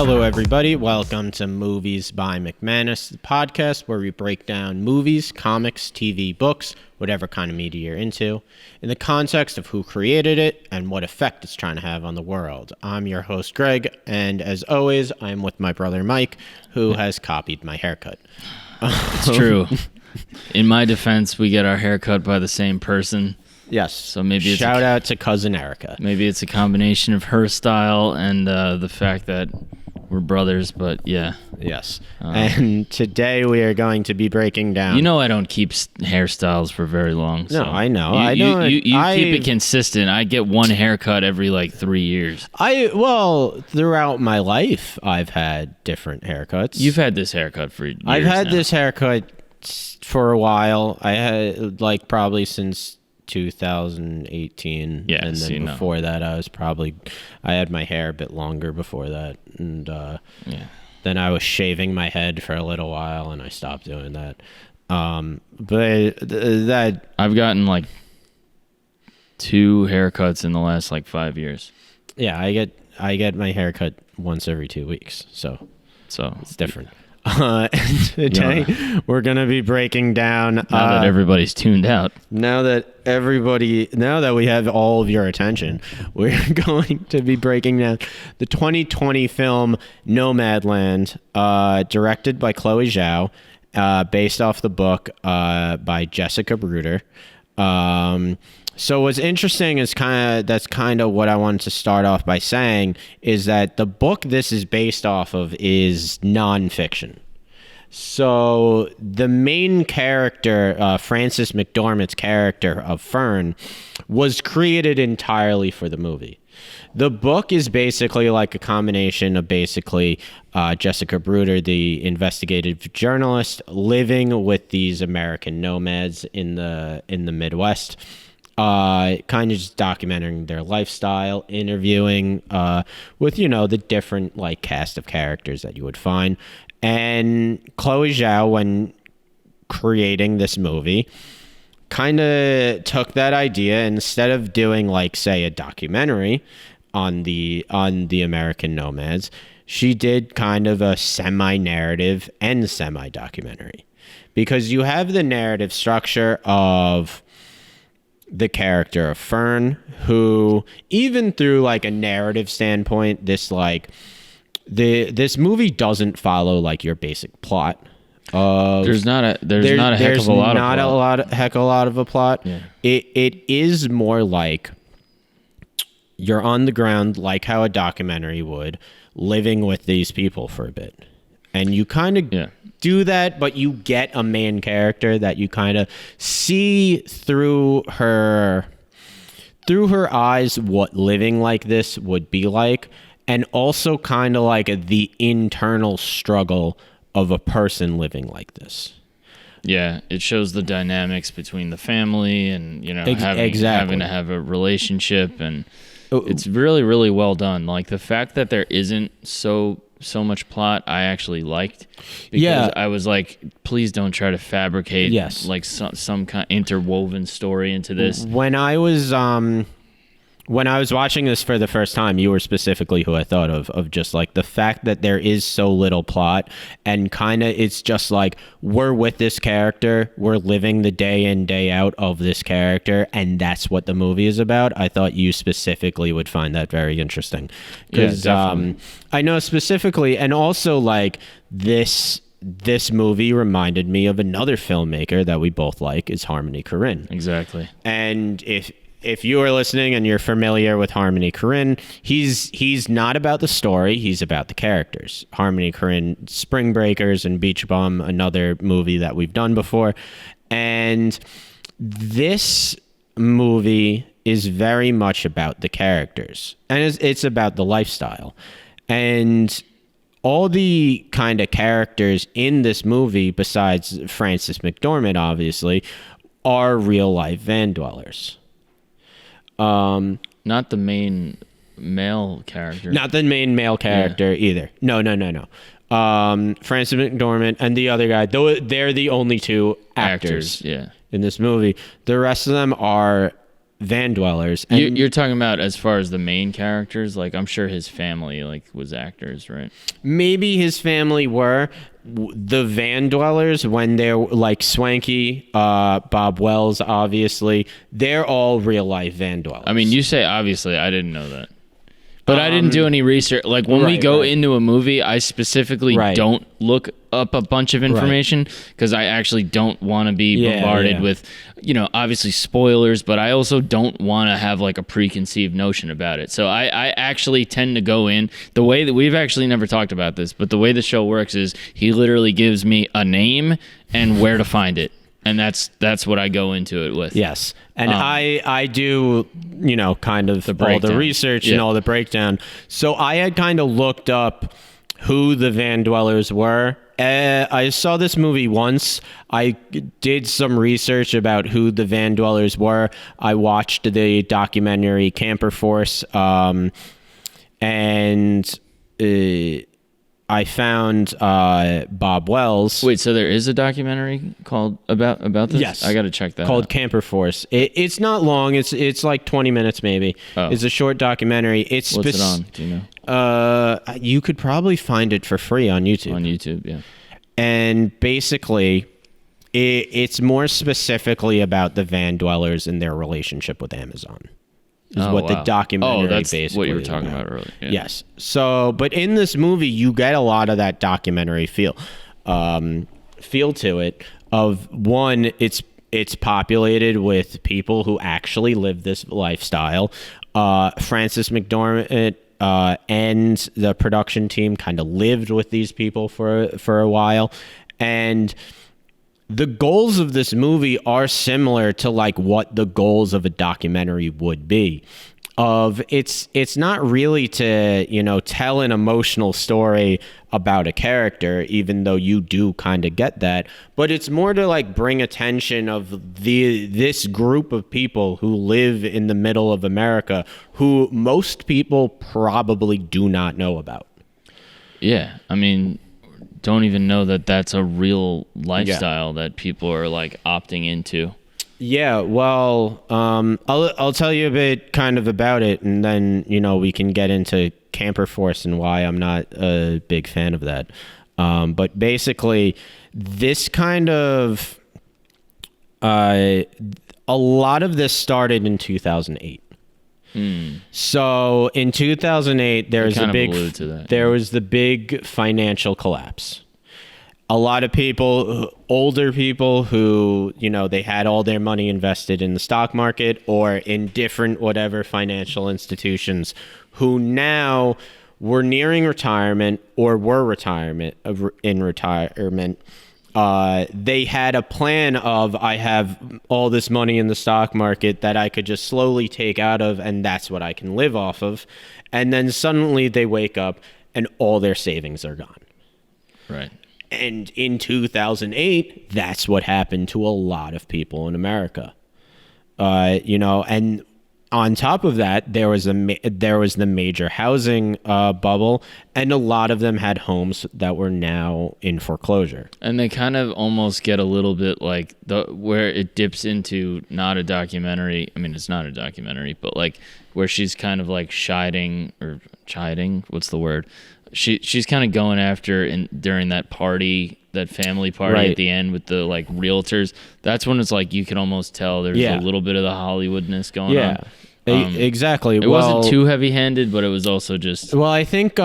Hello, everybody. Welcome to Movies by McManus, the podcast where we break down movies, comics, TV, books, whatever kind of media you're into, in the context of who created it and what effect it's trying to have on the world. I'm your host, Greg, and as always, I'm with my brother, Mike, who has copied my haircut. It's true. In my defense, we get our haircut by the same person. Yes. So maybe it's shout out to cousin Erica. Maybe it's a combination of her style and the fact that we're brothers, but yeah. Yes. And today we are going to be breaking down. You know I don't keep hairstyles for very long. No, I know. You keep it consistent. I get one haircut every like 3 years. Throughout my life, I've had different haircuts. You've had this haircut for years I've had now. this haircut for a while. I had like probably since 2018. Yeah, and then before that I had my hair a bit longer before that, and then I was shaving my head for a little while and I stopped doing that. But that I've gotten like 2 haircuts in the last like 5 years. Yeah, I get my haircut once every 2 weeks, so it's different. And today we're going to be breaking down now that everybody's tuned out. Now that we have all of your attention, we're going to be breaking down the 2020 film Nomadland, directed by Chloe Zhao, based off the book by Jessica Bruder. So what's interesting is that's kind of what I wanted to start off by saying is that the book this is based off of is nonfiction. So the main character, Frances McDormand's character of Fern, was created entirely for the movie. The book is basically like a combination of Jessica Bruder, the investigative journalist, living with these American nomads in the Midwest. Kind of just documenting their lifestyle, interviewing with, the different like cast of characters that you would find. And Chloe Zhao, when creating this movie, kind of took that idea, instead of doing like, say, a documentary on the American nomads, she did kind of a semi-narrative and semi-documentary, because you have the narrative structure of the character of Fern, who, even through like a narrative standpoint, this movie doesn't follow like your basic plot. There's not a heck of a lot of a plot. Yeah. It is more like you're on the ground, like how a documentary would, living with these people for a bit, and you kind of do that, but you get a main character that you kind of see through her eyes what living like this would be like, and also kind of like the internal struggle of a person living like this. Yeah, it shows the dynamics between the family and having to have a relationship, and it's really, really well done. Like the fact that there isn't so much plot, I actually liked, because I was like, please don't try to fabricate like some kind of interwoven story into this. When I was watching this for the first time, you were specifically who I thought of just like the fact that there is so little plot, and kind of it's just like we're with this character, we're living the day in, day out of this character, and that's what the movie is about. I thought you specifically would find that very interesting, because I know specifically, and also like this movie reminded me of another filmmaker that we both like, is Harmony Korine. Exactly. And if you are listening and you're familiar with Harmony Korine, he's not about the story, he's about the characters. Harmony Korine, Spring Breakers and Beach Bum, another movie that we've done before. And this movie is very much about the characters, and it's about the lifestyle. And all the kind of characters in this movie, besides Frances McDormand, obviously, are real life van dwellers. Not the main male character. Not the main male character either. No. Frances McDormand and the other guy, they're the only two actors in this movie. The rest of them are van dwellers. And you're talking about as far as the main characters, like I'm sure his family like was actors, right? Maybe his family were. The van dwellers, when they're like Swanky, Bob Wells, obviously, they're all real life van dwellers. I mean, you say obviously, I didn't know that. But I didn't do any research. Like when we go into a movie, I specifically don't look up a bunch of information because I actually don't want to be bombarded with, obviously spoilers, but I also don't want to have like a preconceived notion about it. So I actually tend to go in the way that we've actually never talked about this, but the way the show works is he literally gives me a name and where to find it. And that's what I go into it with. Yes. And I do, kind of all the research and all the breakdown. So I had kind of looked up who the van dwellers were. I saw this movie once. I did some research about who the van dwellers were. I watched the documentary Camper Force, and I found Bob Wells. Wait, so there is a documentary called about this? Yes. I got to check that called out. Camper Force. It's not long. It's like 20 minutes maybe. Oh. It's a short documentary. What's it on? Do you know? You could probably find it for free on YouTube. On YouTube, yeah. And basically, it's more specifically about the van dwellers and their relationship with Amazon. Is what the documentary basically what you were talking about earlier. Yeah. Yes. So, but in this movie, you get a lot of that documentary feel to it. Of one, it's populated with people who actually live this lifestyle. Frances McDormand and the production team kind of lived with these people for a while, and the goals of this movie are similar to like what the goals of a documentary would be. It's not really to, tell an emotional story about a character, even though you do kind of get that, but it's more to like bring attention of this group of people who live in the middle of America, who most people probably do not know about. Yeah, I mean, don't even know that that's a real lifestyle that people are like opting into. Yeah, well, I'll tell you a bit kind of about it, and then we can get into Camper Force and why I'm not a big fan of that. But basically, this kind of a lot of this started in 2008. So in 2008, there was the big financial collapse. A lot of people, older people who, they had all their money invested in the stock market or in different whatever financial institutions, who now were nearing retirement or were in retirement. They had a plan of, I have all this money in the stock market that I could just slowly take out of, and that's what I can live off of. And then suddenly they wake up and all their savings are gone. Right. And in 2008, that's what happened to a lot of people in America. And on top of that, there was the major housing bubble, and a lot of them had homes that were now in foreclosure. And they kind of almost get a little bit like where it dips into not a documentary. I mean, it's not a documentary, but like where she's kind of like chiding. What's the word? She's kind of going after during that family party at the end with the like realtors. That's when it's like you can almost tell there's a little bit of the Hollywoodness going on. Exactly. It wasn't too heavy-handed, but it was also just. Well, I think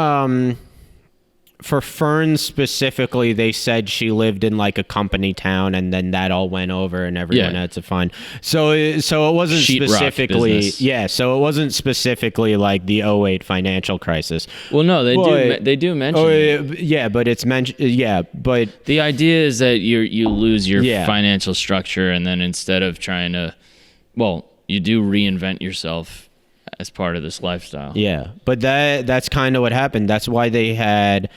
for Fern specifically, they said she lived in like a company town, and then that all went over, and everyone had to find. So it wasn't specifically. Yeah. So it wasn't specifically like the 2008 financial crisis. Well, no, they do mention. Oh, yeah, but it's mentioned. Yeah, but the idea is that you lose your financial structure, and then instead of trying to, you do reinvent yourself as part of this lifestyle. Yeah, but that's kind of what happened. That's why they had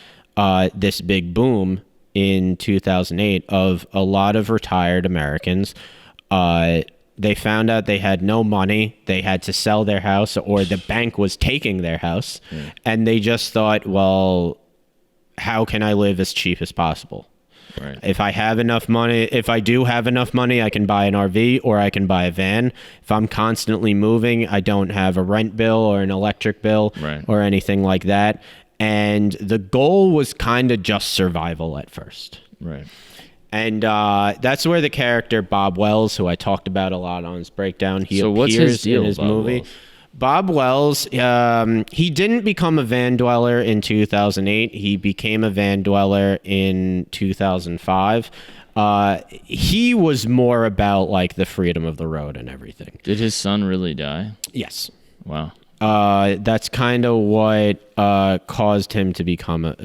this big boom in 2008 of a lot of retired Americans. They found out they had no money. They had to sell their house, or the bank was taking their house. And they just thought, well, how can I live as cheap as possible? Right. If I have enough money, if I do have enough money, I can buy an RV or I can buy a van. If I'm constantly moving, I don't have a rent bill or an electric bill or anything like that. And the goal was kind of just survival at first. Right. And that's where the character Bob Wells, who I talked about a lot on his breakdown, he appears in his movie. Bob Wells, he didn't become a van dweller in 2008. He became a van dweller in 2005. He was more about like the freedom of the road and everything. Did his son really die? Yes. Wow. That's kind of what caused him to become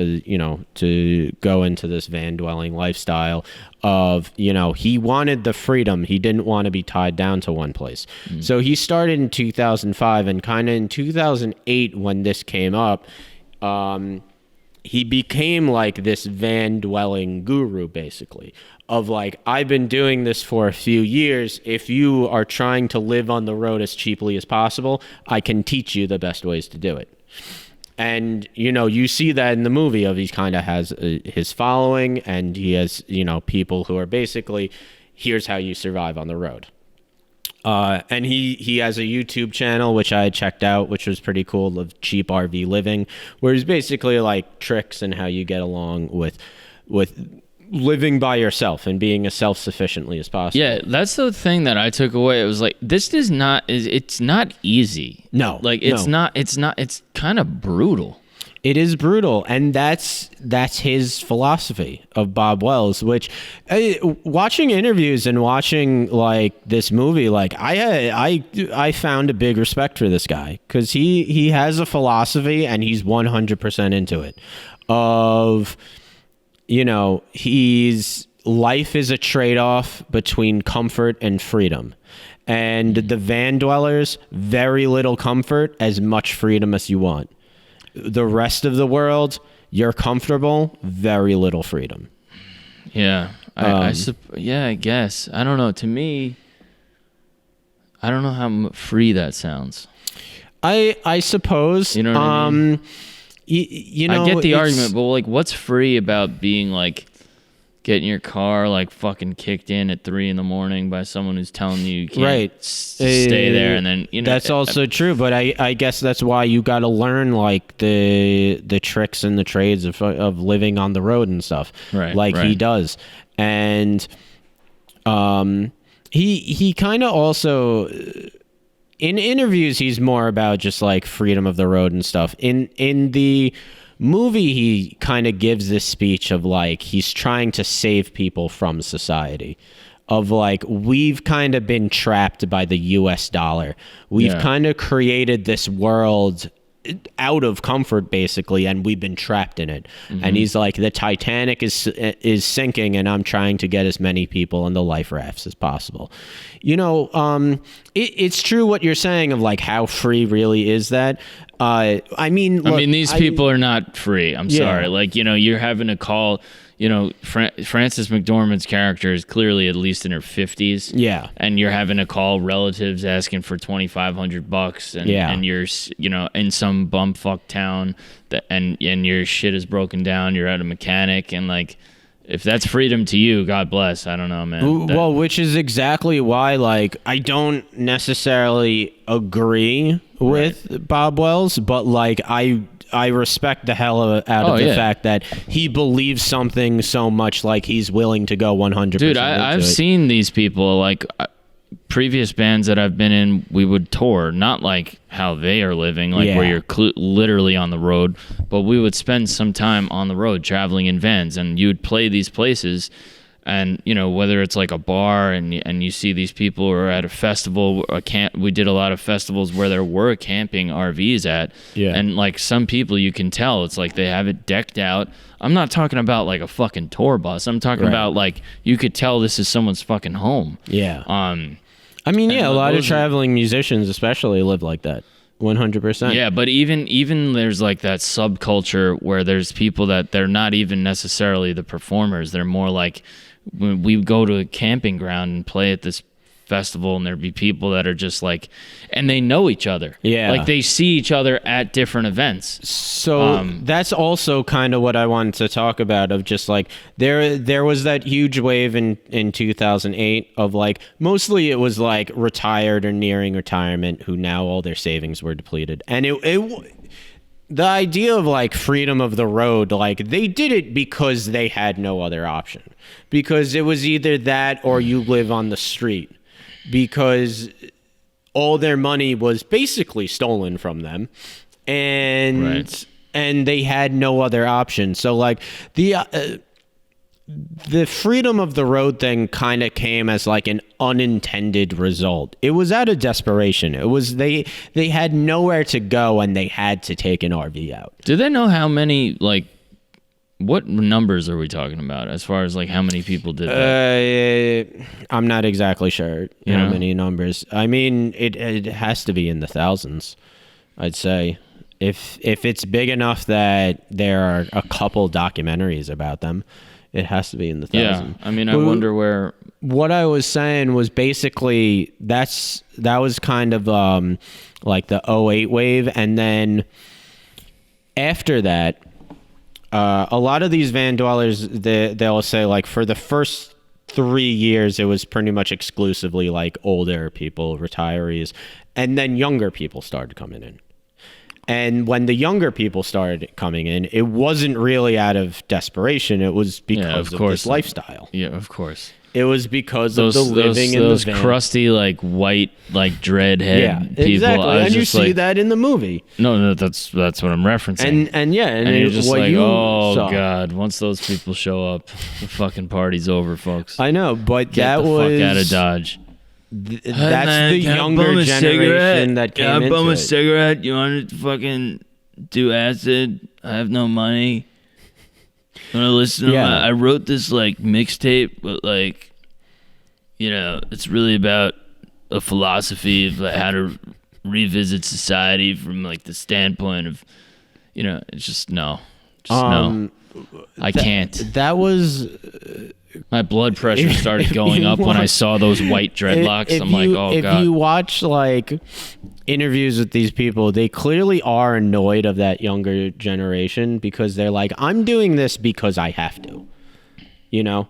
to go into this van dwelling lifestyle of, he wanted the freedom. He didn't want to be tied down to one place. So he started in 2005, and kind of in 2008 when this came up, he became like this van dwelling guru, basically, of like, I've been doing this for a few years. If you are trying to live on the road as cheaply as possible, I can teach you the best ways to do it. And, you see that in the movie of he kind of has his following, and he has, people who are basically, here's how you survive on the road. And he has a YouTube channel, which I checked out, which was pretty cool, of cheap RV living, where he's basically like tricks and how you get along with living by yourself and being as self-sufficiently as possible. Yeah, that's the thing that I took away. It was like, it's not easy. No. Like, it's kind of brutal. It is brutal, and that's his philosophy of Bob Wells, which watching interviews and watching like this movie, like I found a big respect for this guy, because he has a philosophy and he's 100% into it of, life is a trade-off between comfort and freedom. And the van dwellers, very little comfort, as much freedom as you want. The rest of the world, you're comfortable, very little freedom. Yeah. I guess. I don't know. To me, I don't know how free that sounds. I suppose. You know what I mean? I get the argument, but like, what's free about being like getting your car like fucking kicked in at 3 a.m. by someone who's telling you can't stay there, and then that's also true. But I guess that's why you got to learn like the tricks and the trades of living on the road and stuff, right? He does, and he kind of also. In interviews, he's more about just like freedom of the road and stuff. In the movie, he kind of gives this speech of like he's trying to save people from society. Of like, we've kind of been trapped by the US dollar. We've kind of created this world out of comfort, basically, and we've been trapped in it. And he's like, the Titanic is sinking, and I'm trying to get as many people in the life rafts as possible. It's true what you're saying of like how free really is that. These people are not free. I'm sorry. Like, you're having to call. Frances McDormand's character is clearly at least in her 50s. Yeah. And you're having to call relatives asking for $2,500 and you're, in some bumfuck town and your shit is broken down. You're at a mechanic, and like, if that's freedom to you, God bless. I don't know, man. Well, which is exactly why, like, I don't necessarily agree with Bob Wells, but like, I respect the hell out of the fact that he believes something so much, like he's willing to go 100%. Dude, I've seen these people, like previous bands that I've been in, we would tour, not like how they are living, like where you're literally on the road, but we would spend some time on the road traveling in vans, and you would play these places. And, whether it's like a bar and you see these people, or at a festival, we did a lot of festivals where there were camping RVs at. Yeah. And like some people, you can tell it's like they have it decked out. I'm not talking about like a fucking tour bus. I'm talking about like, you could tell this is someone's fucking home. Yeah. A lot of traveling musicians especially live like that. 100%. Yeah, but even there's like that subculture where there's people that they're not even necessarily the performers. They're more like, when we go to a camping ground and play at this festival, and there'd be people that are just like, and they know each other. Yeah. Like they see each other at different events. So that's also kind of what I wanted to talk about, of just like there was that huge wave in 2008 of like, mostly it was like retired or nearing retirement who now all their savings were depleted. And the idea of like freedom of the road, like they did it because they had no other option, because it was either that or you live on the street, because all their money was basically stolen from them, and they had no other option. So like the freedom of the road thing kind of came as like an unintended result. It was out of desperation. It was they had nowhere to go and they had to take an RV out. Do they know how many, like, what numbers are we talking about as far as like how many people did that? I'm not exactly sure how many numbers. I mean, it has to be in the thousands, I'd say. If it's big enough that there are a couple documentaries about them, it has to be in the thousands. Yeah, I mean, I wonder where. What I was saying was basically that was kind of like the 2008 wave, and then after that, a lot of these van dwellers, they'll say like for the first 3 years it was pretty much exclusively like older people, retirees, and then younger people started coming in. And when the younger people started coming in, it wasn't really out of desperation. It was because of this lifestyle. Yeah, of course. It was because of the living in the van. Those crusty, like, white, like, dreadhead people. Exactly. And you see that in the movie. No, that's what I'm referencing. And you're just like, God, once those people show up, the fucking party's over, folks. I know, but Get the fuck out of Dodge. That's the younger generation that came into it. Can I bum a cigarette? You want to fucking do acid? I have no money. Want to listen to I wrote this like mixtape, but like, it's really about a philosophy of like how to revisit society from like the standpoint of, it's just no. No. I can't. That was... My blood pressure started going up when I saw those white dreadlocks. I'm like, oh, God. If you watch, like, interviews with these people, they clearly are annoyed of that younger generation because they're like, I'm doing this because I have to. The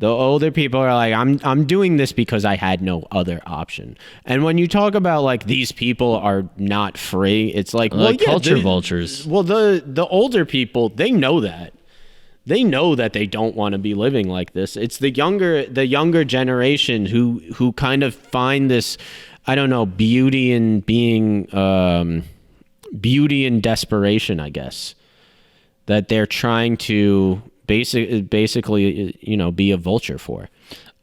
older people are like, I'm doing this because I had no other option. And when you talk about, like, these people are not free, it's like, culture vultures. Well, the older people, they know that. They know that they don't want to be living like this. It's the younger generation who kind of find this, I don't know, beauty in being, beauty in desperation, I guess. That they're trying to basically, be a vulture for.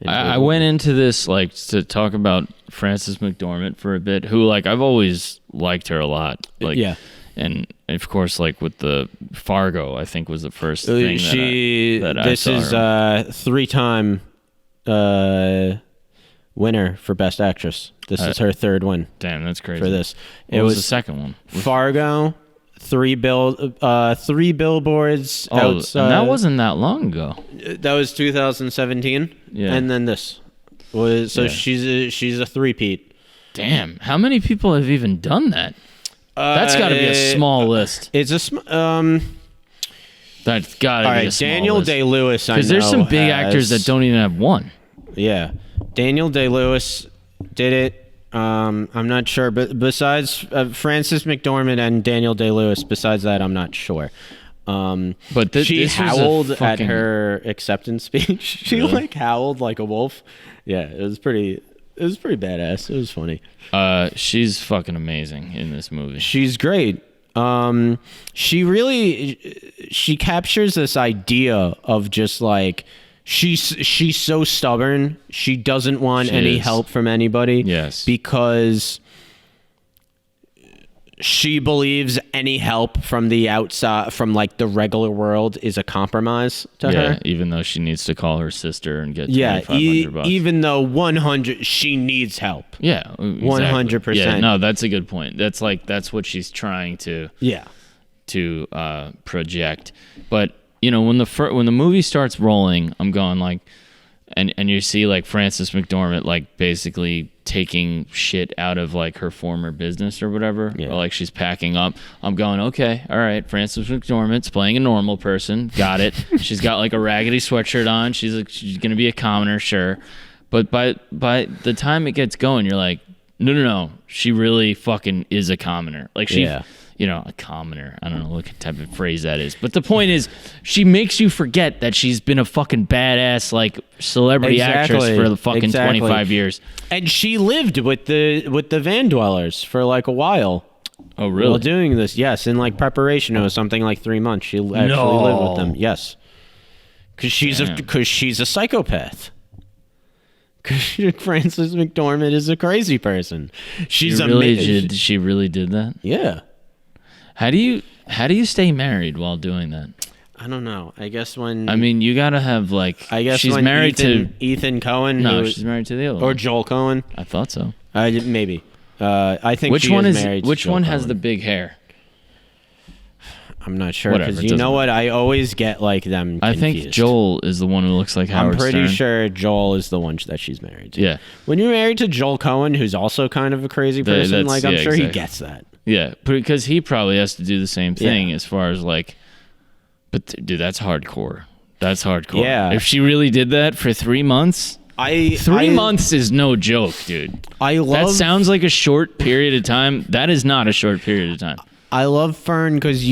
I went into this like to talk about Frances McDormand for a bit, who like I've always liked her a lot. Like, yeah. And of course, like with the Fargo, I think was the first thing that I saw. This is a 3-time winner for Best Actress. This is her third win. Damn, that's crazy. For this, what was the second one? Fargo, 3 billboards. Outside. And that wasn't that long ago. That was 2017. Yeah, and then this was she's a three-peat. Damn, how many people have even done that? That's got to be a small list. It's a That's got to be a small Daniel list. Day-Lewis, because there's some big actors that don't even have one. Yeah, Daniel Day-Lewis did it. I'm not sure, but besides Frances McDormand and Daniel Day-Lewis, besides that, I'm not sure. But she howled at her acceptance speech. She like howled like a wolf. Yeah, it was pretty badass. It was funny. She's fucking amazing in this movie. She's great. She captures this idea of just like she's so stubborn. She doesn't want any help from anybody. Yes. Because she believes any help from the outside, from like the regular world, is a compromise to her. Even though she needs to call her sister and get $2,500. Even though 100, she needs help. Yeah, exactly. 100%. Yeah, no, that's a good point. That's what she's trying to project. But when the movie starts rolling, I'm going like, and you see like Frances McDormand like basically taking shit out of like her former business or whatever, or like she's packing up. I'm going, okay, all right, Frances McDormand's playing a normal person, got it. She's got like a raggedy sweatshirt on. She's gonna be a commoner, sure. But by the time it gets going, you're like, no, she really fucking is a commoner. Like she. You know, a commoner. I don't know what type of phrase that is. But the point is, she makes you forget that she's been a fucking badass, like, celebrity actress for the fucking 25 years. And she lived with the van dwellers for, like, a while. Oh, really? While doing this, yes. In, like, preparation, it was something like 3 months. She actually lived with them. Yes. Because she's a psychopath. Frances McDormand is a crazy person. She's amazing. She really did that? Yeah. How do you stay married while doing that? I don't know. I guess when... I mean, you gotta have, like... I guess she's married to... Ethan Cohen? No, she's married to the other one. Or Joel Cohen? I thought so. Maybe. I think which one is married which one has the big hair? I'm not sure. Because you know what? I always get, like, them confused. I think Joel is the one who looks like Howard Stern. I'm pretty sure Joel is the one that she's married to. Yeah. When you're married to Joel Cohen, who's also kind of a crazy person, I'm sure he gets that. Yeah, because he probably has to do the same thing as far as like, but dude, that's hardcore. That's hardcore. Yeah. If she really did that for 3 months, 3 months is no joke, dude. That sounds like a short period of time. That is not a short period of time. I love Fern because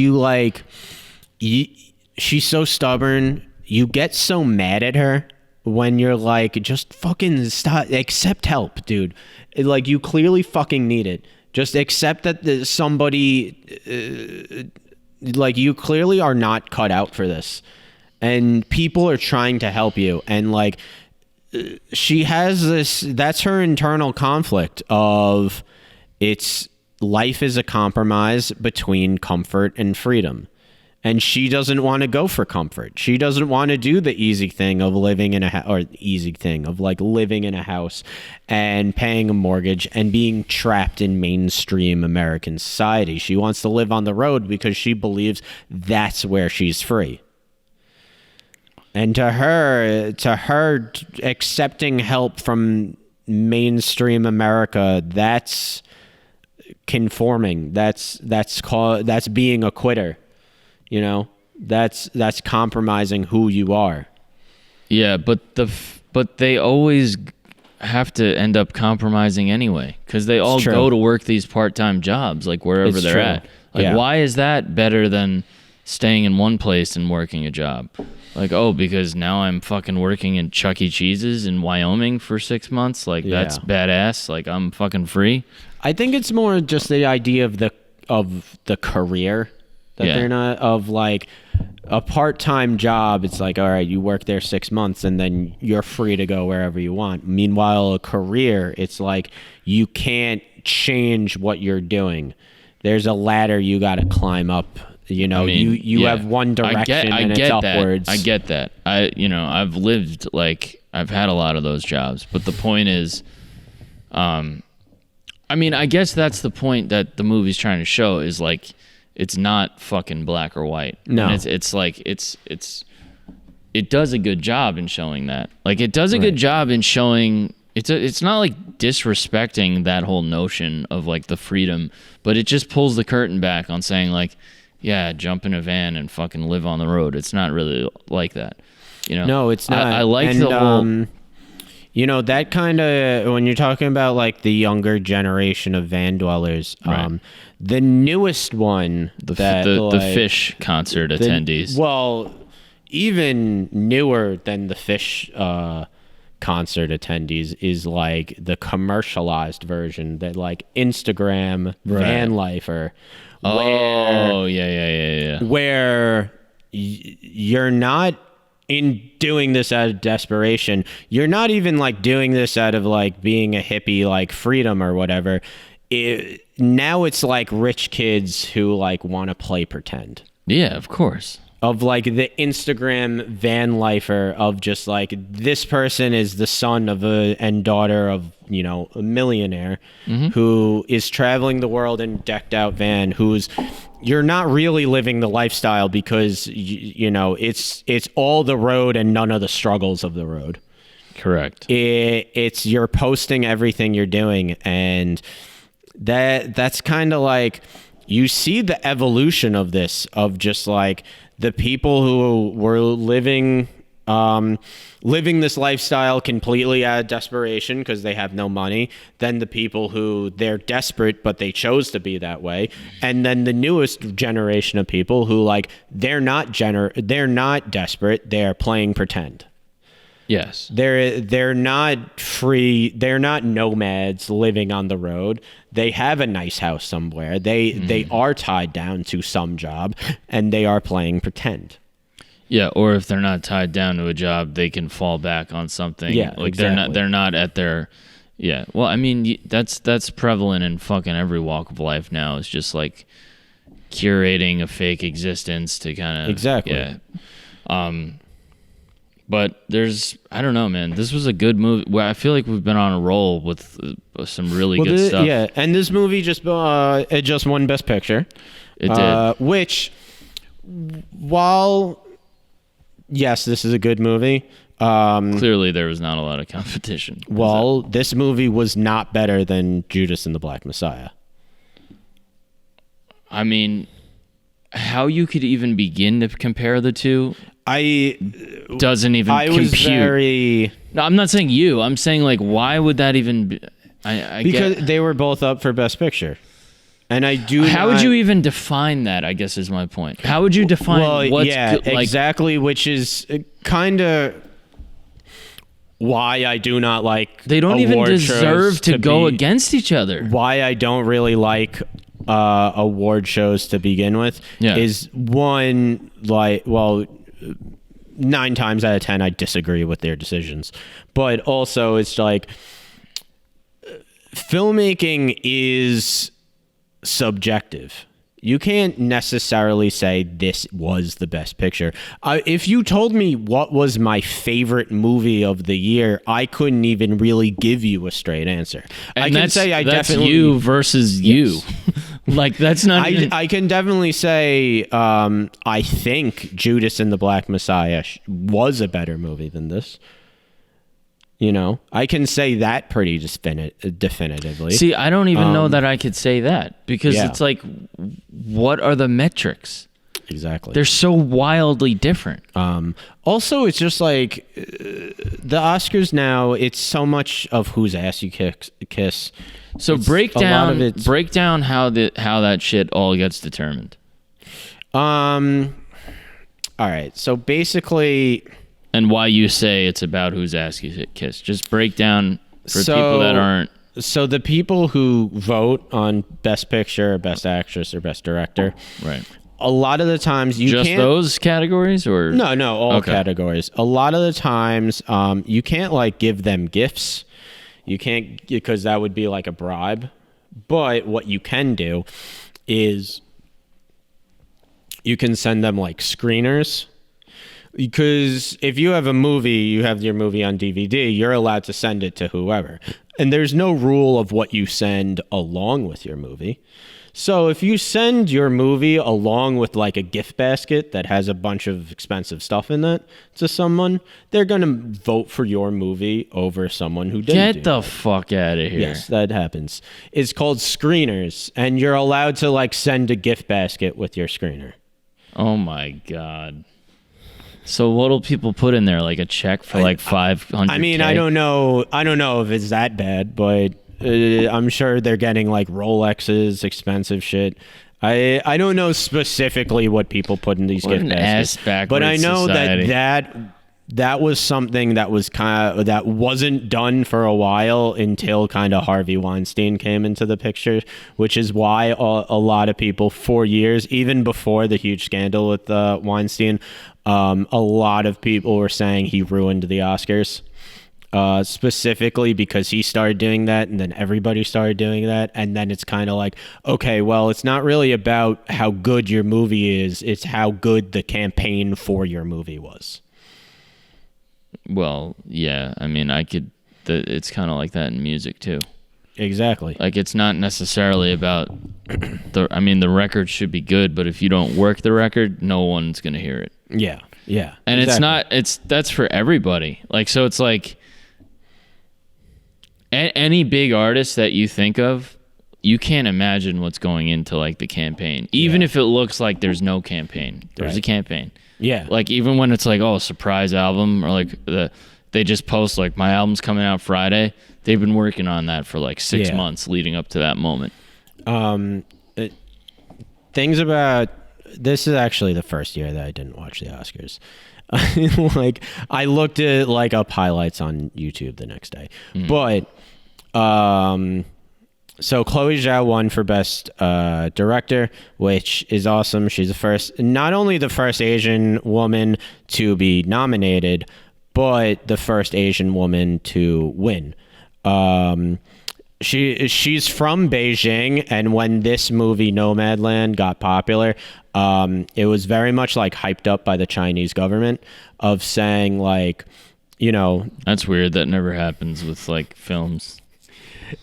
she's so stubborn. You get so mad at her when you're like, just fucking stop, accept help, dude. Like, you clearly fucking need it. Just accept that somebody, like, you clearly are not cut out for this. And people are trying to help you. And, like, she has this, that's her internal conflict of life is a compromise between comfort and freedom. And she doesn't want to go for comfort. She doesn't want to do the easy thing of living in living in a house and paying a mortgage and being trapped in mainstream American society. She wants to live on the road because she believes that's where she's free. And to her, accepting help from mainstream America, that's conforming. That's being a quitter. You know, that's compromising who you are. Yeah, but they always have to end up compromising anyway, because they all go to work these part-time jobs, like wherever they're at. Like, why is that better than staying in one place and working a job? Like, oh, because now I'm fucking working in Chuck E. Cheese's in Wyoming for 6 months. Like, that's badass. Like, I'm fucking free. I think it's more just the idea of the career. That they're not, of like a part-time job. It's like, all right, you work there 6 months and then you're free to go wherever you want. Meanwhile, a career, it's like you can't change what you're doing. There's a ladder you got to climb up. You know, you have one direction and it's upwards. I get that. I've lived, like, I've had a lot of those jobs, but the point is, I guess that's the point that the movie's trying to show is like, it's not fucking black or white. No, and it's like it does a good job in showing that. Like, it does a good job in showing it's not like disrespecting that whole notion of like the freedom, but it just pulls the curtain back on saying like, yeah, jump in a van and fucking live on the road. It's not really like that, you know. No, it's not. I like the whole. You know, that kind of, when you're talking about like the younger generation of van dwellers, the newest one, the Fish concert attendees. Well, even newer than the Fish concert attendees is like the commercialized version, that like Instagram van lifer. Where you're not in doing this out of desperation. You're not even like doing this out of like being a hippie, like freedom or whatever. Now it's like rich kids who like want to play pretend. Yeah, of course. Of like the Instagram van lifer of just like, this person is the son of and daughter of, you know, a millionaire who is traveling the world in a decked out van, you're not really living the lifestyle because, you know, it's all the road and none of the struggles of the road. Correct. It's you're posting everything you're doing, and that's kind of like you see the evolution of this, of just like the people who were living this lifestyle completely out of desperation because they have no money, then the people who they're desperate but they chose to be that way, and then the newest generation of people who like they're not desperate, they're playing pretend. Yes. They're not free, they're not nomads living on the road. They have a nice house somewhere. They are tied down to some job, and they are playing pretend. Yeah, or if they're not tied down to a job, they can fall back on something. Yeah, like exactly. they're not at their. Yeah, well, I mean that's prevalent in fucking every walk of life now. It's just like curating a fake existence to kind of exactly. Yeah. But I don't know, man. This was a good movie. Well, I feel like we've been on a roll with some really good stuff. Yeah, and this movie just won Best Picture. It did. Which, while yes, this is a good movie. Clearly, there was not a lot of competition. Well, this movie was not better than Judas and the Black Messiah. I mean, how you could even begin to compare the two? Doesn't even compute. Was very... No, I'm not saying you. I'm saying like, why would that even be? Because they were both up for Best Picture. And I do. How would you even define that? I guess is my point. How would you define what's exactly, which is kind of why I do not like. They don't even deserve to go against each other. Why I don't really like award shows to begin with is one, like, well, 9 times out of 10 I disagree with their decisions, but also it's like filmmaking is subjective. You can't necessarily say this was the best picture. If you told me what was my favorite movie of the year, I couldn't even really give you a straight answer. And I can say that's you versus you. Like that's not. I can definitely say I think Judas and the Black Messiah was a better movie than this. You know, I can say that pretty definitively. See, I don't even know that I could say that because it's like, what are the metrics? Exactly. They're so wildly different. Also, it's just like the Oscars now, it's so much of whose ass you kiss. So break down how that shit all gets determined. All right. So basically... And why you say it's about whose ass you kiss. Just break down for people that aren't. So the people who vote on Best Picture, Best Actress, or Best Director, right? A lot of the times you just can't... those categories, or no, all categories. A lot of the times, you can't like give them gifts. You can't, because that would be like a bribe. But what you can do is you can send them like screeners. Because if you have a movie, you have your movie on DVD, you're allowed to send it to whoever. And there's no rule of what you send along with your movie. So if you send your movie along with like a gift basket that has a bunch of expensive stuff in it to someone, they're going to vote for your movie over someone who didn't. Get the fuck out of here. Yes, that happens. It's called screeners, and you're allowed to like send a gift basket with your screener. Oh my God. So what'll people put in there? Like a check for like $500? I mean, I don't know if it's that bad, but I'm sure they're getting like Rolexes, expensive shit. I don't know specifically what people put in these gift baskets, but I know that was something that was that wasn't done for a while until kind of Harvey Weinstein came into the picture, which is why a lot of people for years, even before the huge scandal with Weinstein, a lot of people were saying he ruined the Oscars, specifically because he started doing that, and then everybody started doing that, and then it's kind of like, okay, well, it's not really about how good your movie is, it's how good the campaign for your movie was. Well, yeah, I mean, it's kind of like that in music too. Exactly. Like, it's not necessarily about the record should be good, but if you don't work the record, no one's going to hear it. Yeah. And exactly. that's for everybody. Like, so it's like, any big artist that you think of, you can't imagine what's going into like the campaign. Even if it looks like there's no campaign, there's a campaign. Yeah. Like even when it's like, oh, surprise album, or like they just post like my album's coming out Friday. They've been working on that for like 6 months leading up to that moment. Things about this is actually the first year that I didn't watch the Oscars. Like I looked at like up highlights on YouTube the next day, but so Chloe Zhao won for Best Director, which is awesome. She's not only the first Asian woman to be nominated, but the first Asian woman to win. She's from Beijing, and when this movie Nomadland got popular, it was very much like hyped up by the Chinese government of saying like, that's weird. That never happens with like films.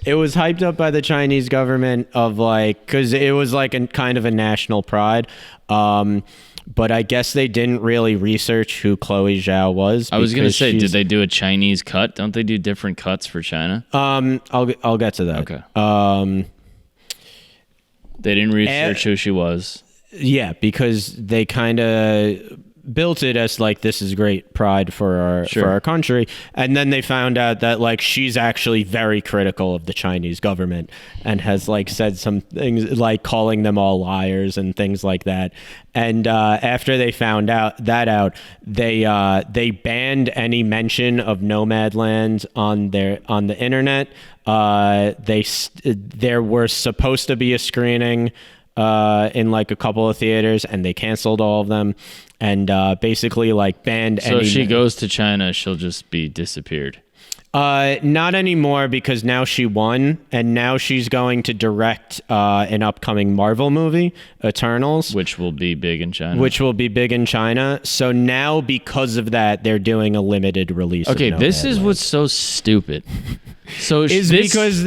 It was hyped up by the Chinese government of like, because it was like a kind of a national pride. But I guess they didn't really research who Chloe Zhao was. I was going to say, did they do a Chinese cut? Don't they do different cuts for China? I'll get to that. Okay. They didn't research who she was. Yeah, because they kind of built it as like, this is great pride for our country, and then they found out that like she's actually very critical of the Chinese government and has like said some things like calling them all liars and things like that. And after they found out, they banned any mention of Nomadland on the internet. There were supposed to be a screening in like a couple of theaters, and they canceled all of them. And basically like banned any... So if she goes to China, she'll just be disappeared? Not anymore, because now she won, and now she's going to direct an upcoming Marvel movie, Eternals. Which will be big in China. So now, because of that, they're doing a limited release. Okay, this is what's so stupid. So because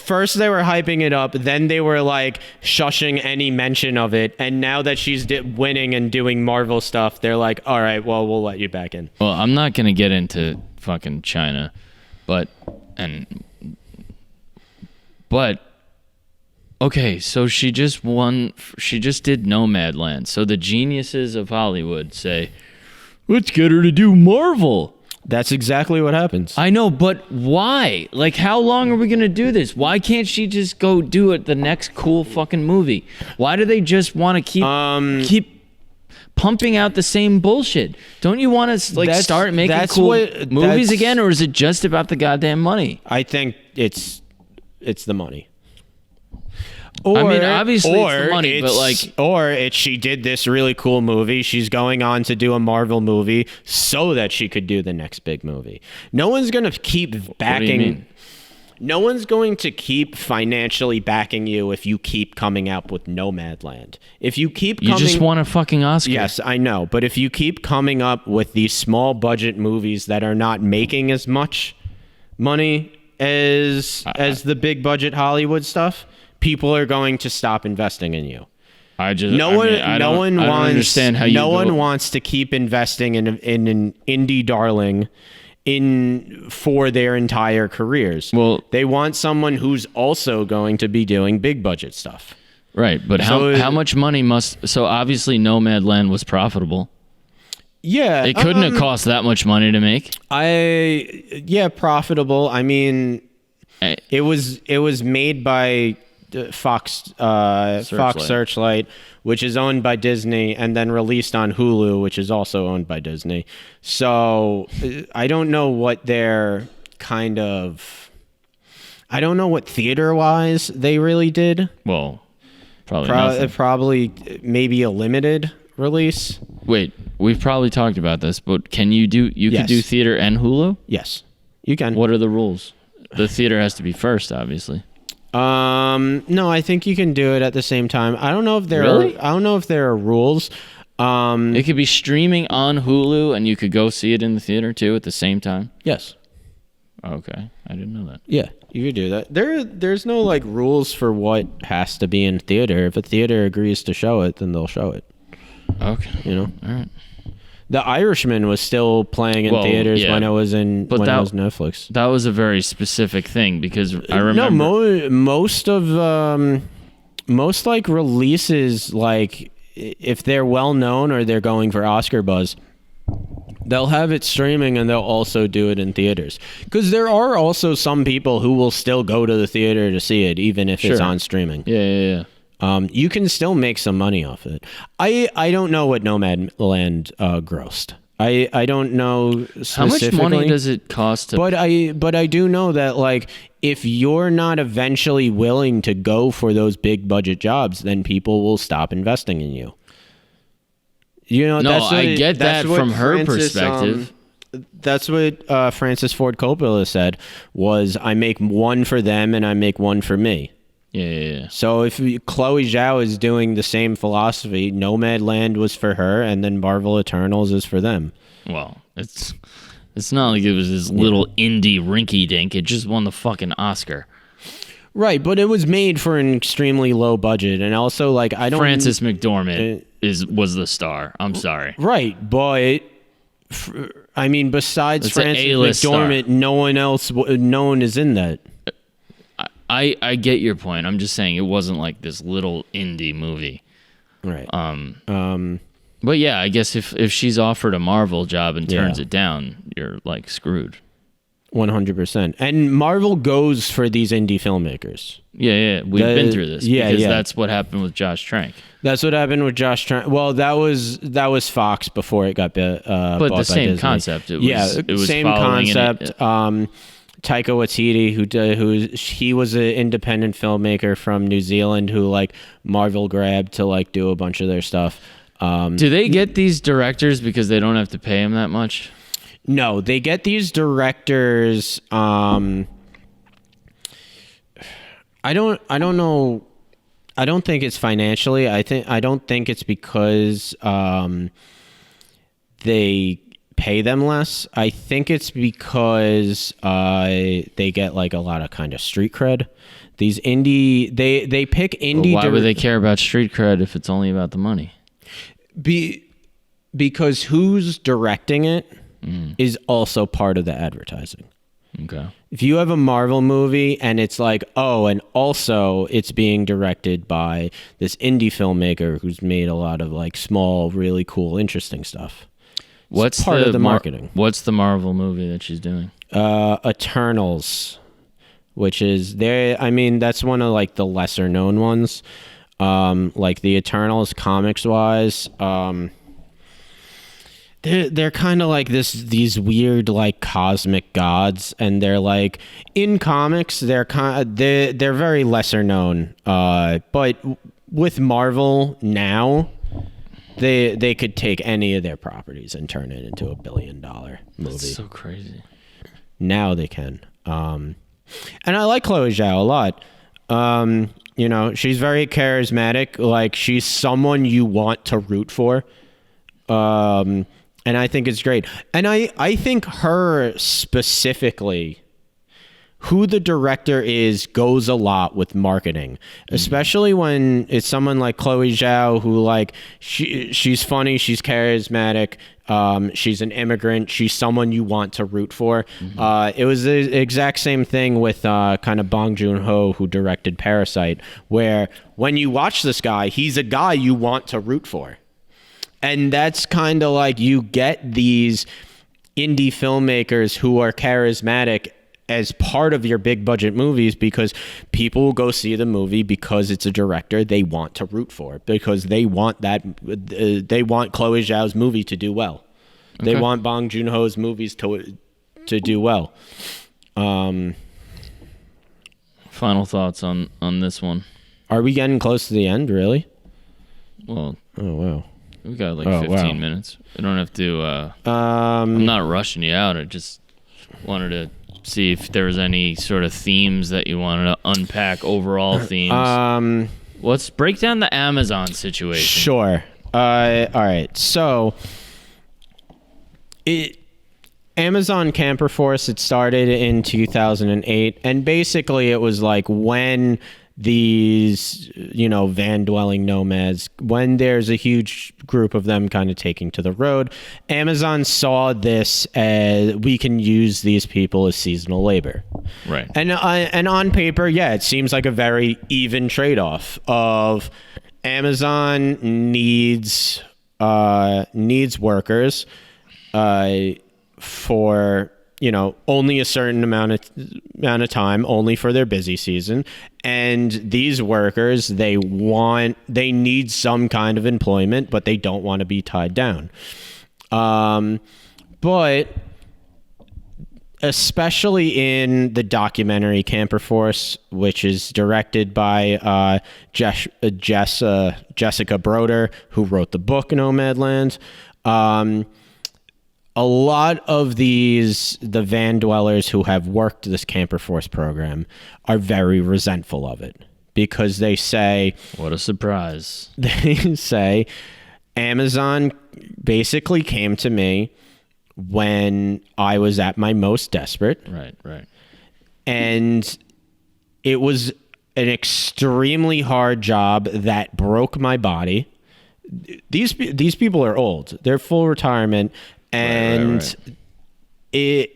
first they were hyping it up, then they were like shushing any mention of it, and now that she's winning and doing Marvel stuff, they're like, all right, well, we'll let you back in. Well, I'm not gonna get into fucking China, but okay, so she just won. She just did Nomadland. So the geniuses of Hollywood say, let's get her to do Marvel. That's exactly what happens. I know, but why? Like, how long are we going to do this? Why can't she just go do it the next cool fucking movie? Why do they just want to keep pumping out the same bullshit? Don't you want to like start making cool movies again, or is it just about the goddamn money? I think it's the money. Or, I mean, obviously it's the money, but like... she did this really cool movie. She's going on to do a Marvel movie so that she could do the next big movie. No one's going to keep backing... What do you mean? No one's going to keep financially backing you if you keep coming out with Nomadland. If you keep You just won a fucking Oscar. Yes, I know. But if you keep coming up with these small budget movies that are not making as much money as the big budget Hollywood stuff... people are going to stop investing in you. No one wants to keep investing in an indie darling for their entire careers. Well, they want someone who's also going to be doing big budget stuff. Right, but how much money must... So obviously Nomadland was profitable. Yeah. It couldn't have cost that much money to make. Profitable. I mean, it was made by Fox Searchlight, which is owned by Disney, and then released on Hulu, which is also owned by Disney. So I don't know what their kind of... I don't know what theater-wise they really did. Well, probably maybe a limited release. Wait, we've probably talked about this, but can you do... Yes. could do theater and Hulu? Yes, you can. What are the rules? The theater has to be first, obviously. No, I think you can do it at the same time. I don't know if there are rules. It could be streaming on Hulu, and you could go see it in the theater too at the same time. Yes. Okay, I didn't know that. Yeah, you could do that. There's no like rules for what has to be in theater. If a theater agrees to show it, then they'll show it. Okay. You know. All right. The Irishman was still playing in theaters when it was in it was Netflix. That was a very specific thing because I remember most like releases, like if they're well known or they're going for Oscar buzz, they'll have it streaming and they'll also do it in theaters. Because there are also some people who will still go to the theater to see it, even if it's on streaming. Yeah. You can still make some money off it. I don't know what Nomadland grossed. I don't know specifically. How much money does it cost to... But I do know that, like, if you're not eventually willing to go for those big budget jobs, then people will stop investing in you. You know, I get that from her perspective. That's what Francis Ford Coppola said, was I make one for them and I make one for me. Yeah. So if Chloe Zhao is doing the same philosophy, Nomadland was for her, and then Marvel Eternals is for them. Well, it's not like it was this little indie rinky-dink. It just won the fucking Oscar. Right, but it was made for an extremely low budget, and also, like, I don't... Frances McDormand was the star. I'm sorry. Right, but... I mean, besides Frances McDormand, no one is in that. I get your point. I'm just saying it wasn't like this little indie movie. Right. But yeah, I guess if she's offered a Marvel job and turns it down, you're like screwed. 100%. And Marvel goes for these indie filmmakers. Yeah. We've been through this. Because that's what happened with Josh Trank. That's what happened with Josh Trank. Well, that was Fox before it got bought by Disney. But the same concept. It was same concept. Taika Waititi, he was an independent filmmaker from New Zealand who, like, Marvel grabbed to, like, do a bunch of their stuff. Do they get these directors because they don't have to pay them that much? No, they get these directors. I don't know. I don't think it's financially. I don't think it's because they pay them less. I think it's because they get, like, a lot of kind of street cred. These indie, they pick indie. Why would they care about street cred if it's only about the money? Because who's directing it is also part of the advertising. Okay. If you have a Marvel movie and it's like, oh, and also it's being directed by this indie filmmaker who's made a lot of, like, small, really cool, interesting stuff. What's part of the marketing? What's the Marvel movie that she's doing? Eternals, which is that's one of, like, the lesser known ones. Like the Eternals comics wise, they're kind of like these weird, like, cosmic gods, and they're, like, in comics they're very lesser known. But with Marvel now, they could take any of their properties and turn it into $1 billion movie. That's so crazy. Now they can. And I like Chloe Zhao a lot. You know, she's very charismatic. Like, she's someone you want to root for. And I think it's great. And I think her specifically, who the director is, goes a lot with marketing, especially when it's someone like Chloe Zhao, who, like, she's funny, she's charismatic, she's an immigrant, she's someone you want to root for. It was the exact same thing with kind of Bong Joon-ho, who directed Parasite, where when you watch this guy, he's a guy you want to root for. And that's kind of like, you get these indie filmmakers who are charismatic as part of your big budget movies, because people will go see the movie because it's a director they want to root for, because they want they want Chloe Zhao's movie to do well. Okay. They want Bong Joon-ho's movies to do well. Final thoughts on this one. Are we getting close to the end, really? Well, oh wow. We got like 15 minutes. We don't have to I'm not rushing you out. I just wanted to see if there was any sort of themes that you wanted to unpack, overall themes. Let's break down the Amazon situation. Sure. All right. So, Amazon Camper Force, it started in 2008, and basically it was like when these, van dwelling nomads, when there's a huge group of them kind of taking to the road, Amazon saw this as we can use these people as seasonal labor. Right. And on paper, it seems like a very even trade-off of Amazon needs workers for only a certain amount of time, only for their busy season, and these workers they need some kind of employment, but they don't want to be tied down. But especially in the documentary Camper Force, which is directed by Jessica Broder, who wrote the book Nomadland. A lot of the van dwellers who have worked this Camper Force program are very resentful of it because they say, what a surprise. They say, Amazon basically came to me when I was at my most desperate. Right. And it was an extremely hard job that broke my body. These people are old. They're full retirement. And right.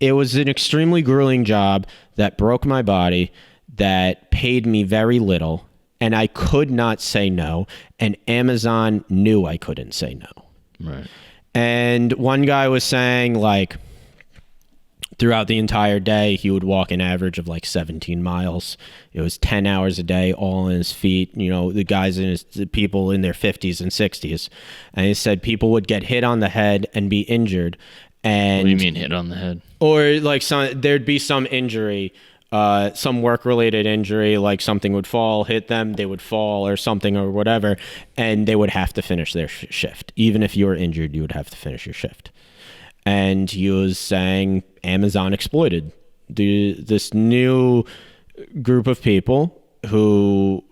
It was an extremely grueling job that broke my body, that paid me very little, and I could not say no, and Amazon knew I couldn't say no. Right. And one guy was saying, like, throughout the entire day, he would walk an average of like 17 miles. It was 10 hours a day, all on his feet. The people in their 50s and 60s. And he said people would get hit on the head and be injured. And what do you mean hit on the head? Or like there'd be some injury, some work-related injury, like something would fall, hit them, they would fall or something or whatever, and they would have to finish their shift. Even if you were injured, you would have to finish your shift. And he was saying Amazon exploited this new group of people who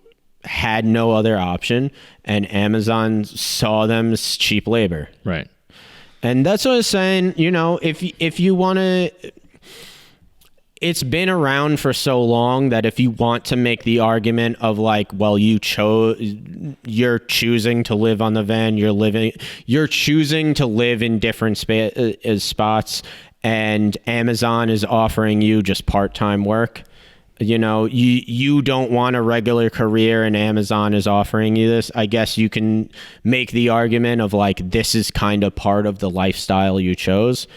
had no other option, and Amazon saw them as cheap labor. Right. And that's what I was saying. If you want to, it's been around for so long that if you want to make the argument of like, well, you're choosing to live on the van, you're choosing to live in different spots, and Amazon is offering you just part-time work. You don't want a regular career and Amazon is offering you this. I guess you can make the argument of like, this is kind of part of the lifestyle you chose.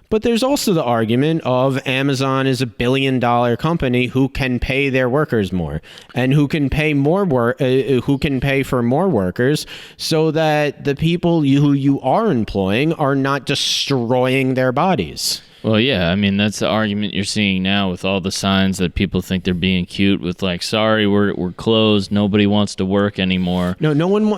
But there's also the argument of Amazon is $1 billion company who can pay their workers more and who can pay who can pay for more workers, so that the people who you are employing are not destroying their bodies. Well, yeah, I mean, that's the argument you're seeing now with all the signs that people think they're being cute with, like, sorry, we're closed, nobody wants to work anymore. No one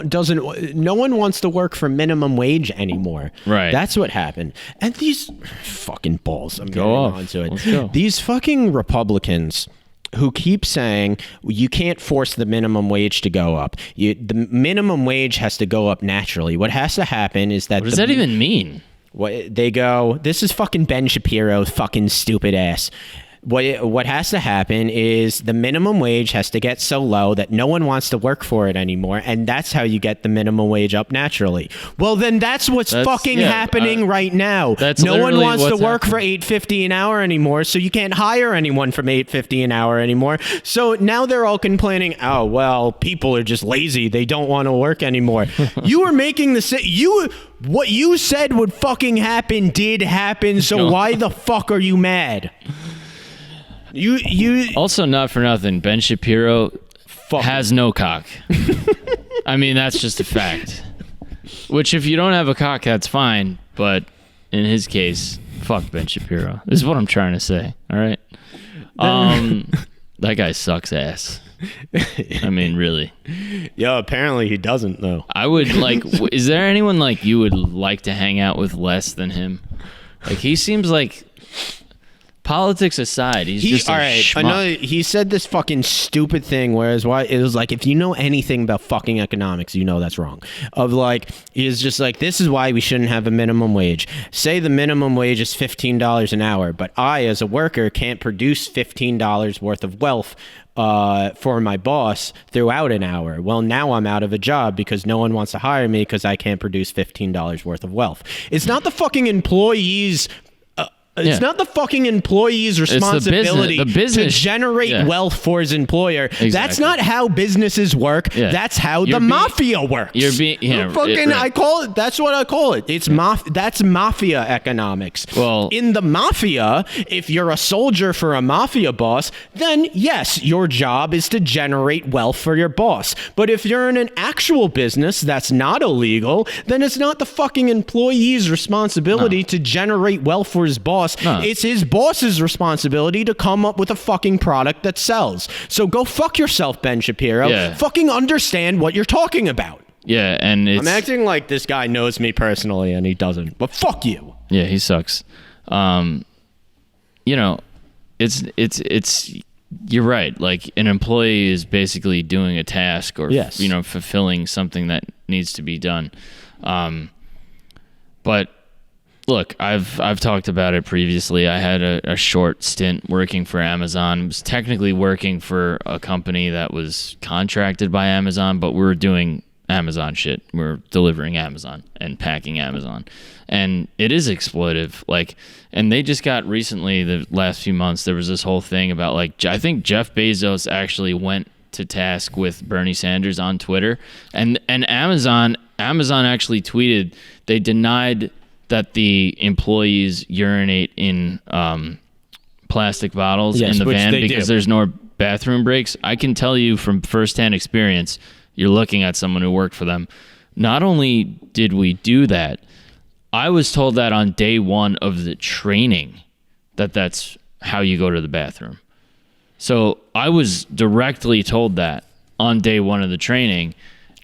wants to work for minimum wage anymore. Right. That's what happened. And these fucking balls, I'm getting onto it. Let's go. These fucking Republicans who keep saying you can't force the minimum wage to go up. The minimum wage has to go up naturally. What has to happen is that... What does that even mean? They go, this is fucking Ben Shapiro, fucking stupid ass. What has to happen is the minimum wage has to get so low that no one wants to work for it anymore, and that's how you get the minimum wage up naturally. Well, then that's what's happening right now. No one wants to work for $8.50 an hour anymore, so you can't hire anyone from $8.50 an hour anymore. So now they're all complaining, oh, well, people are just lazy. They don't want to work anymore. You were making what you said would fucking happen did happen, so why the fuck are you mad? You also, not for nothing, Ben Shapiro has no cock. I mean, that's just a fact. Which, if you don't have a cock, that's fine. But in his case, fuck Ben Shapiro. This is what I'm trying to say. All right. That guy sucks ass. I mean, really. Yeah, apparently he doesn't, though. I would like. Is there anyone like you would like to hang out with less than him? Like, he seems like. Politics aside, he's just a schmuck. He said this fucking stupid thing, whereas it was like, if you know anything about fucking economics, you know that's wrong. Of like, he's just like, this is why we shouldn't have a minimum wage. Say the minimum wage is $15 an hour, but I, as a worker, can't produce $15 worth of wealth for my boss throughout an hour. Well, now I'm out of a job because no one wants to hire me because I can't produce $15 worth of wealth. It's not the fucking employees. It's not the fucking employee's responsibility to generate wealth for his employer. Exactly. That's not how businesses work. Yeah. That's how the mafia works. I call it. That's what I call it. It's that's mafia economics. Well, in the mafia, if you're a soldier for a mafia boss, then yes, your job is to generate wealth for your boss. But if you're in an actual business that's not illegal, then it's not the fucking employee's responsibility to generate wealth for his boss. No. It's his boss's responsibility to come up with a fucking product that sells. So go fuck yourself, Ben Shapiro. Yeah. Fucking understand what you're talking about. Yeah, and I'm acting like this guy knows me personally, and he doesn't. But fuck you. Yeah, he sucks. It's you're right. Like, an employee is basically doing a task or fulfilling something that needs to be done. But look, I've talked about it previously. I had a short stint working for Amazon. I was technically working for a company that was contracted by Amazon, but we were doing Amazon shit. We were delivering Amazon and packing Amazon. And it is exploitive. And they just got recently, the last few months, there was this whole thing about, I think Jeff Bezos actually went to task with Bernie Sanders on Twitter. And Amazon actually tweeted they denied that the employees urinate in plastic bottles in the van because there's no bathroom breaks. I can tell you from firsthand experience, you're looking at someone who worked for them. Not only did we do that, I was told that on day one of the training that's how you go to the bathroom. So I was directly told that on day one of the training.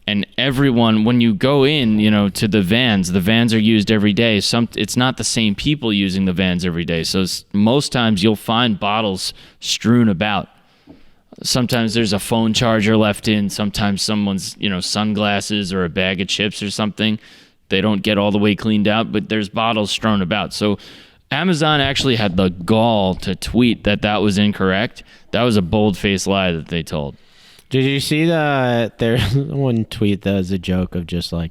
And everyone, when you go in, to the vans are used every day. It's not the same people using the vans every day. So most times you'll find bottles strewn about. Sometimes there's a phone charger left in. Sometimes someone's, sunglasses or a bag of chips or something. They don't get all the way cleaned out, but there's bottles strewn about. So Amazon actually had the gall to tweet that was incorrect. That was a bold-faced lie that they told. Did you see there's one tweet that was a joke of just Bill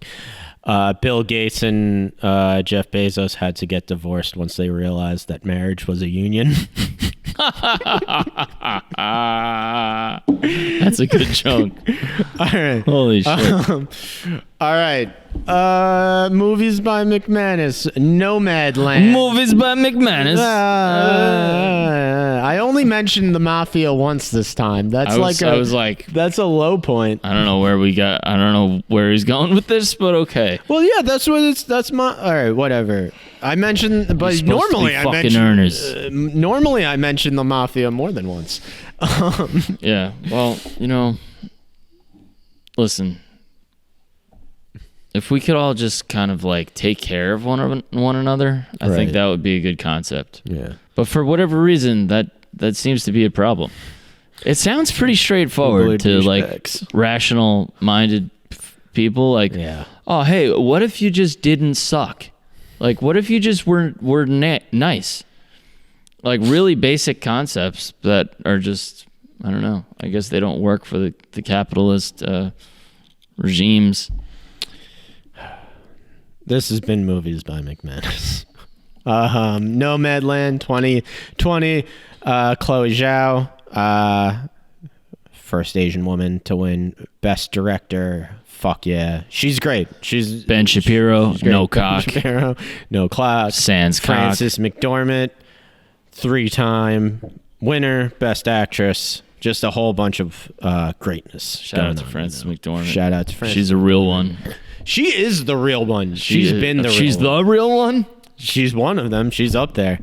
Gates and Jeff Bezos had to get divorced once they realized that marriage was a union? That's a good joke. All right. Holy shit. All right. Movies by McManus. Nomadland. Movies by McManus. I only mentioned the mafia once this time. That's that's a low point. I don't know where he's going with this, but okay. Well, yeah, all right, whatever. I mentioned, but normally I mention the mafia more than once. Yeah, well, listen. If we could all just kind of take care of one another, I think that would be a good concept. Yeah. But for whatever reason, that seems to be a problem. It sounds pretty straightforward to rational-minded people. Oh, hey, what if you just didn't suck? What if you just were nice? Really basic concepts that are just, I don't know. I guess they don't work for the capitalist regimes. This has been Movies by McManus. Nomadland 2020. Chloe Zhao, first Asian woman to win Best Director. Fuck yeah, she's great. She's Ben Shapiro, no cock. Ben Shapiro, no clock. Sans cock. Frances McDormand, 3-time winner, Best Actress. Just a whole bunch of greatness. Shout out to Frances McDormand. Shout out to Frances. She's a real one. She is the real one. She's been the real one. She's the real one? She's one of them. She's up there.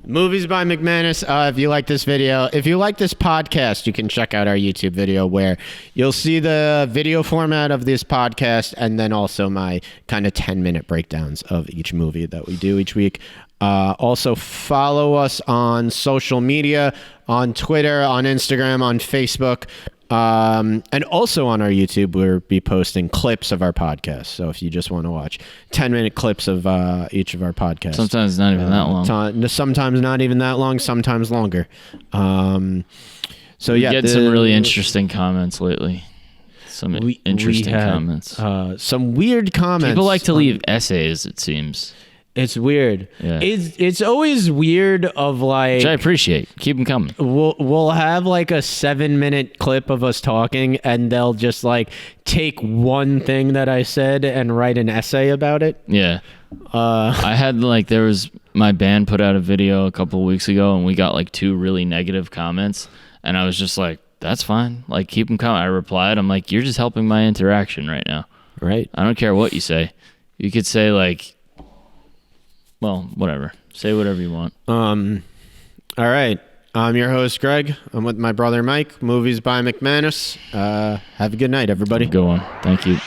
Movies by McManus. If you like this video, if you like this podcast, you can check out our YouTube video where you'll see the video format of this podcast and then also my kind of 10-minute breakdowns of each movie that we do each week. Also follow us on social media, on Twitter, on Instagram, on Facebook. And also on our YouTube, we'll be posting clips of our podcast. So if you just want to watch 10-minute clips of each of our podcasts. Sometimes not even that long. Sometimes not even that long, sometimes longer. So we get some really interesting comments lately. Some interesting comments. Some weird comments. People like to leave essays, it seems. It's weird. Yeah. It's always weird of like... Which I appreciate. Keep them coming. We'll have like a 7-minute clip of us talking, and they'll just like take one thing that I said and write an essay about it. Yeah. I had like, my band put out a video a couple of weeks ago, and we got like 2 really negative comments, and I was just like, that's fine. Like, keep them coming. I replied, I'm like, you're just helping my interaction right now. Right. I don't care what you say. You could say like, well, whatever. Say whatever you want. All right. I'm your host, Greg. I'm with my brother, Mike. Movies by McManus. Have a good night, everybody. Go on. Thank you.